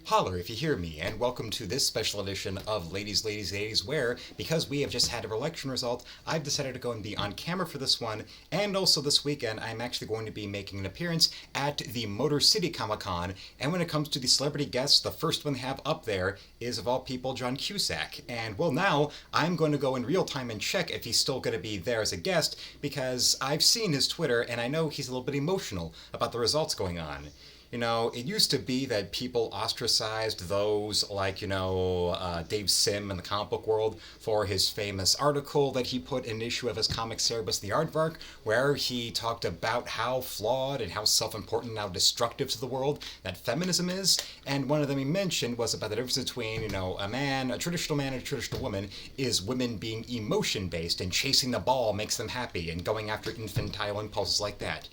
Holler if you hear me, and welcome to this special edition of Ladies, where, because we have just had a election result, I've decided to go and be on camera for this one, and also this weekend I'm actually going to be making an appearance at the Motor City Comic Con, and when it comes to the celebrity guests, the first one they have up there is, of all people, John Cusack. And, well, now I'm going to go in real time and check if he's still going to be there as a guest, because I've seen his Twitter, and I know he's a little bit emotional about the results going on. It used to be that people ostracized those like, Dave Sim in the comic book world for his famous article that he put in an issue of his comic Cerebus the Aardvark, where he talked about how flawed and how self-important and how destructive to the world that feminism is. And one of them he mentioned was about the difference between, a traditional man and a traditional woman is women being emotion-based and chasing the ball makes them happy and going after infantile impulses like that.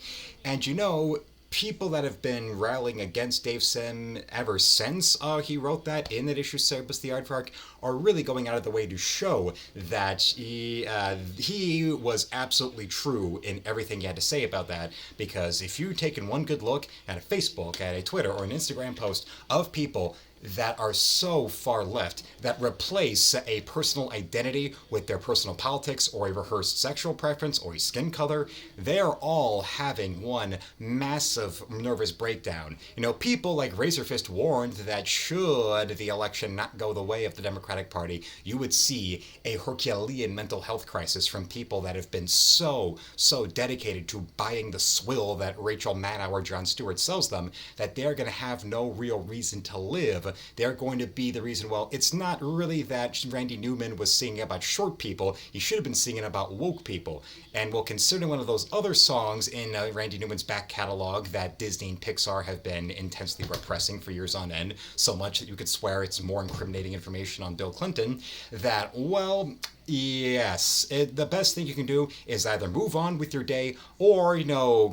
And people that have been rallying against Dave Sim ever since he wrote that in that issue, Cerebus the Aardvark, are really going out of the way to show that he was absolutely true in everything he had to say about that. Because if you've taken one good look at a Facebook, at a Twitter, or an Instagram post of people that are so far left that replace a personal identity with their personal politics or a rehearsed sexual preference or a skin color, they're all having one massive nervous breakdown. People like Razorfist warned that should the election not go the way of the Democratic Party, you would see a Herculean mental health crisis from people that have been so dedicated to buying the swill that Rachel Maddow or Jon Stewart sells them, that they're going to have no real reason to live. They're going to be the reason, well, it's not really that Randy Newman was singing about short people. He should have been singing about woke people. And, well, considering one of those other songs in Randy Newman's back catalog that Disney and Pixar have been intensely repressing for years on end, so much that you could swear it's more incriminating information on Bill Clinton, that, well, yes, the best thing you can do is either move on with your day or,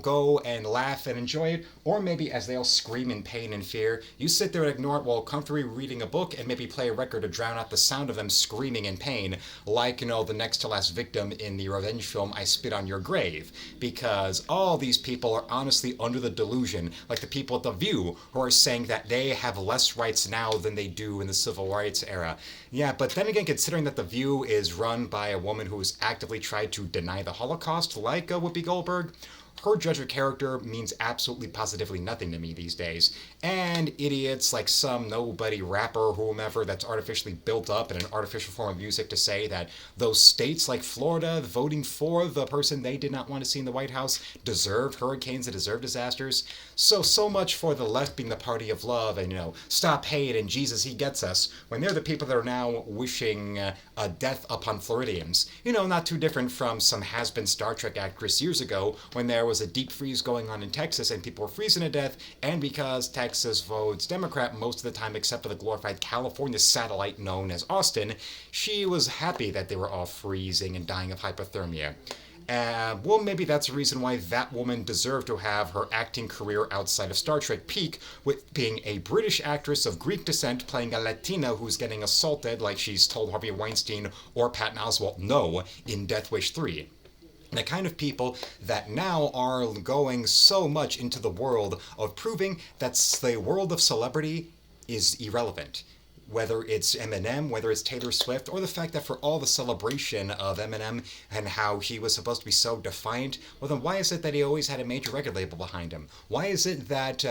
go and laugh and enjoy it, or maybe as they all scream in pain and fear, you sit there and ignore it while comfortably reading a book and maybe play a record to drown out the sound of them screaming in pain, like, the next to last victim in the revenge film I Spit on Your Grave. Because all these people are honestly under the delusion, like the people at The View, who are saying that they have less rights now than they do in the civil rights era. Yeah, but then again, considering that The View is run by a woman who has actively tried to deny the Holocaust, like Whoopi Goldberg, her judge of character means absolutely positively nothing to me these days. And idiots like some nobody rapper or whomever that's artificially built up in an artificial form of music to say that those states like Florida voting for the person they did not want to see in the White House deserve hurricanes and deserve disasters. So much for the left being the party of love and, stop hate and Jesus, he gets us, when they're the people that are now wishing a death upon Floridians. Not too different from some has-been Star Trek actress years ago when there was a deep freeze going on in Texas and people were freezing to death, and because Texas votes Democrat most of the time except for the glorified California satellite known as Austin, she was happy that they were all freezing and dying of hypothermia. Well, maybe that's a reason why that woman deserved to have her acting career outside of Star Trek peak, with being a British actress of Greek descent playing a Latina who's getting assaulted like she's told Harvey Weinstein or Patton Oswalt no in Death Wish 3. The kind of people that now are going so much into the world of proving that the world of celebrity is irrelevant. Whether it's Eminem, whether it's Taylor Swift, or the fact that for all the celebration of Eminem and how he was supposed to be so defiant, well then why is it that he always had a major record label behind him? Why is it that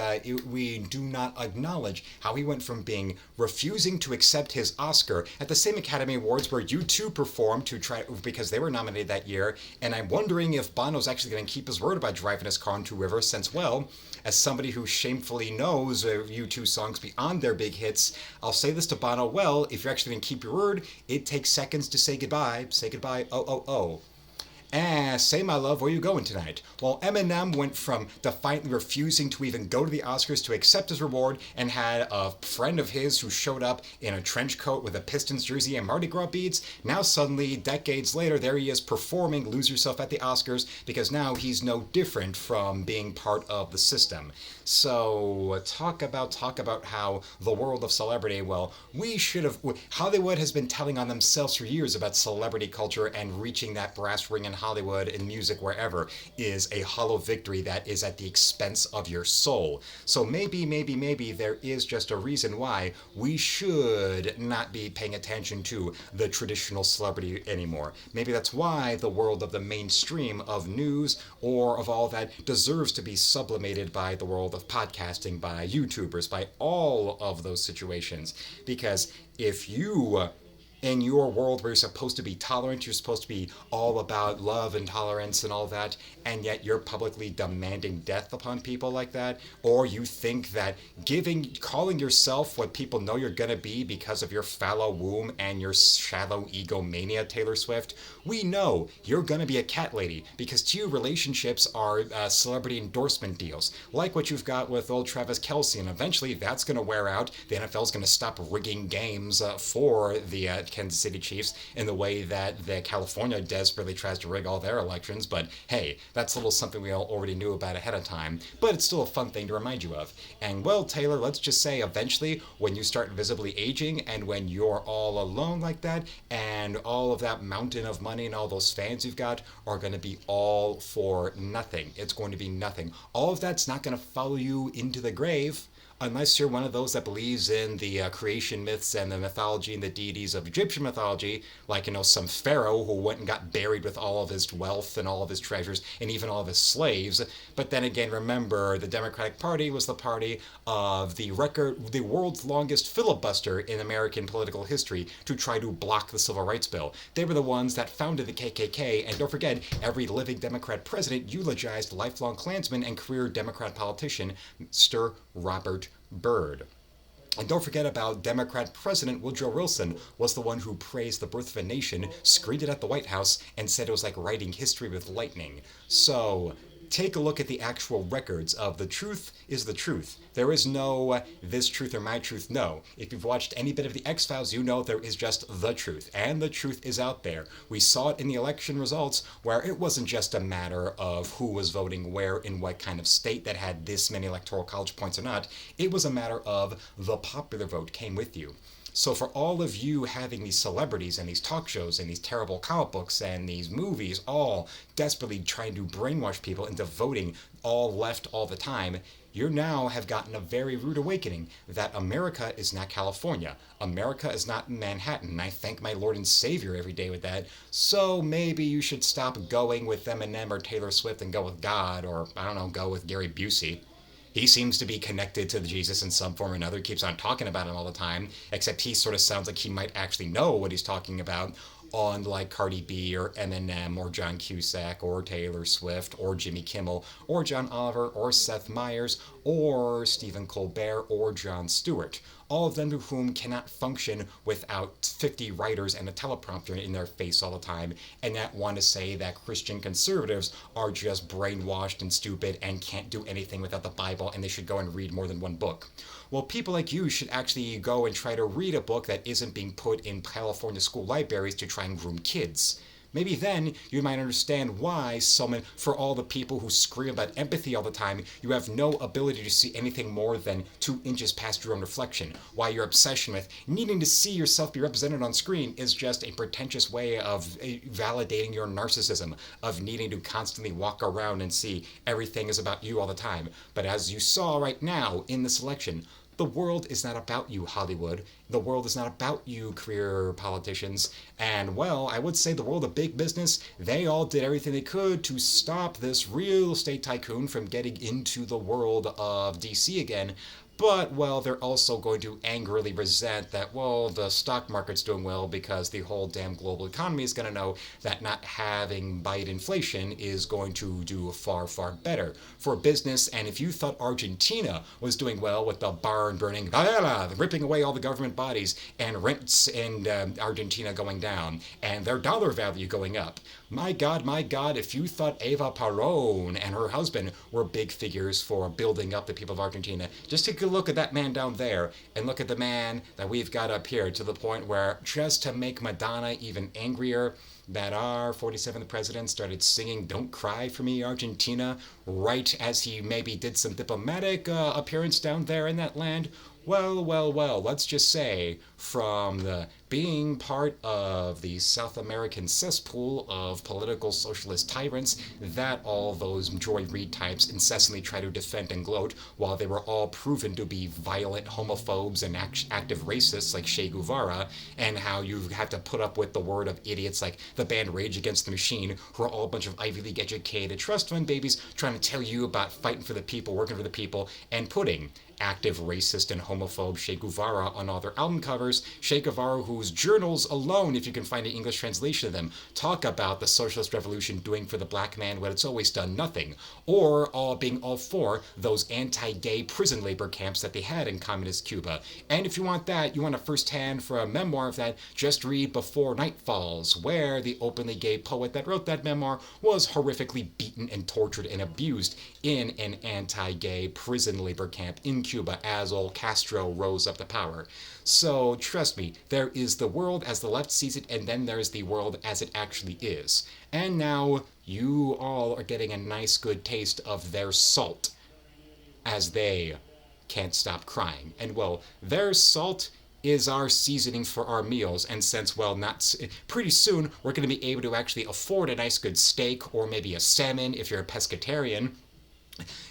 we do not acknowledge how he went from being refusing to accept his Oscar at the same Academy Awards where U2 performed to try because they were nominated that year, and I'm wondering if Bono's actually going to keep his word about driving his car into a river since, well, as somebody who shamefully knows U2 songs beyond their big hits, I'll say this to Bono, well, if you're actually going to keep your word, it takes seconds to say goodbye. Say goodbye, oh. Say my love, where you going tonight? Well, Eminem went from defiantly refusing to even go to the Oscars to accept his reward and had a friend of his who showed up in a trench coat with a Pistons jersey and Mardi Gras beads. Now suddenly, decades later, there he is performing Lose Yourself at the Oscars because now he's no different from being part of the system. So talk about how the world of celebrity, well, Hollywood has been telling on themselves for years about celebrity culture and reaching that brass ring and Hollywood, in music, wherever, is a hollow victory that is at the expense of your soul. So maybe there is just a reason why we should not be paying attention to the traditional celebrity anymore. Maybe that's why the world of the mainstream of news or of all that deserves to be sublimated by the world of podcasting, by YouTubers, by all of those situations. Because if you in your world where you're supposed to be tolerant, you're supposed to be all about love and tolerance and all that, and yet you're publicly demanding death upon people like that, or you think that calling yourself what people know you're gonna be because of your fallow womb and your shallow egomania, Taylor Swift, we know you're gonna be a cat lady, because to you, relationships are celebrity endorsement deals, like what you've got with old Travis Kelce, and eventually that's gonna wear out. The NFL's gonna stop rigging games for the Kansas City Chiefs in the way that the California desperately tries to rig all their elections, but hey, that's a little something we all already knew about ahead of time, but it's still a fun thing to remind you of. And well, Taylor, let's just say eventually when you start visibly aging and when you're all alone like that and all of that mountain of money and all those fans you've got are going to be all for nothing. It's going to be nothing. All of that's not going to follow you into the grave. Unless you're one of those that believes in the creation myths and the mythology and the deities of Egyptian mythology, like, some pharaoh who went and got buried with all of his wealth and all of his treasures and even all of his slaves. But then again, remember, the Democratic Party was the party of the world's longest filibuster in American political history to try to block the Civil Rights Bill. They were the ones that founded the KKK, and don't forget, every living Democrat president eulogized lifelong Klansman and career Democrat politician, Mr. Robert Byrd. And don't forget about Democrat President Woodrow Wilson was the one who praised the birth of a nation, screened it at the White House, and said it was like writing history with lightning. So take a look at the actual records of the truth is the truth. There is no this truth or my truth. No. If you've watched any bit of the X-Files, you know there is just the truth. And the truth is out there. We saw it in the election results where it wasn't just a matter of who was voting where in what kind of state that had this many electoral college points or not. It was a matter of the popular vote came with you. So for all of you having these celebrities and these talk shows and these terrible comic books and these movies all desperately trying to brainwash people into voting all left all the time, you now have gotten a very rude awakening that America is not California. America is not Manhattan. I thank my Lord and Savior every day with that. So maybe you should stop going with Eminem or Taylor Swift and go with God, or, I don't know, go with Gary Busey. He seems to be connected to Jesus in some form or another, keeps on talking about him all the time, except he sort of sounds like he might actually know what he's talking about, on like Cardi B or Eminem or John Cusack or Taylor Swift or Jimmy Kimmel or John Oliver or Seth Meyers or Stephen Colbert or Jon Stewart. All of them to whom cannot function without 50 writers and a teleprompter in their face all the time, and that want to say that Christian conservatives are just brainwashed and stupid and can't do anything without the Bible and they should go and read more than one book. Well, people like you should actually go and try to read a book that isn't being put in California school libraries to try and groom kids. Maybe then you might understand why for all the people who scream about empathy all the time, you have no ability to see anything more than 2 inches past your own reflection. Why your obsession with needing to see yourself be represented on screen is just a pretentious way of validating your narcissism, of needing to constantly walk around and see everything is about you all the time. But as you saw right now in this election, the world is not about you, Hollywood. The world is not about you, career politicians. And, well, I would say the world of big business, they all did everything they could to stop this real estate tycoon from getting into the world of DC again. But, well, they're also going to angrily resent that, well, the stock market's doing well because the whole damn global economy is going to know that not having bite inflation is going to do far, far better for business. And if you thought Argentina was doing well with the barn burning, ripping away all the government bodies and rents in Argentina going down and their dollar value going up, my God, if you thought Eva Perón and her husband were big figures for building up the people of Argentina, just take a look at that man down there and look at the man that we've got up here, to the point where, just to make Madonna even angrier, that our 47th president started singing Don't Cry for Me, Argentina, right as he maybe did some diplomatic appearance down there in that land. Well, let's just say from the being part of the South American cesspool of political socialist tyrants that all those Joy Reid types incessantly try to defend and gloat, while they were all proven to be violent homophobes and active racists like Che Guevara, and how you have to put up with the word of idiots like the band Rage Against the Machine, who are all a bunch of Ivy League educated trust fund babies trying to tell you about fighting for the people, working for the people, and putting active racist and homophobe Che Guevara on all their album covers. Che Guevara, whose journals alone, if you can find an English translation of them, talk about the socialist revolution doing for the black man what it's always done, nothing. Or all being all for those anti-gay prison labor camps that they had in communist Cuba. And if you want that, you want a first-hand for a memoir of that, just read Before Night Falls, where the openly gay poet that wrote that memoir was horrifically beaten and tortured and abused in an anti-gay prison labor camp in Cuba as old Castro rose up to power. So trust me, there is the world as the left sees it, and then there's the world as it actually is. And now you all are getting a nice good taste of their salt as they can't stop crying. And well, their salt is our seasoning for our meals, and since, well, not pretty soon we're going to be able to actually afford a nice good steak or maybe a salmon if you're a pescatarian,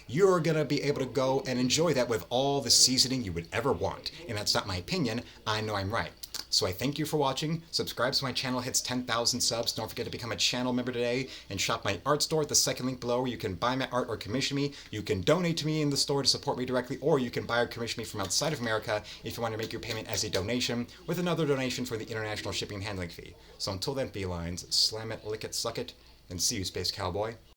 you're going to be able to go and enjoy that with all the seasoning you would ever want. And that's not my opinion, I know I'm right. So I thank you for watching. Subscribe so my channel hits 10,000 subs. Don't forget to become a channel member today and shop my art store at the second link below, where you can buy my art or commission me. You can donate to me in the store to support me directly, or you can buy or commission me from outside of America if you want to make your payment as a donation, with another donation for the international shipping and handling fee. So until then, felines, slam it, lick it, suck it, and see you, Space Cowboy.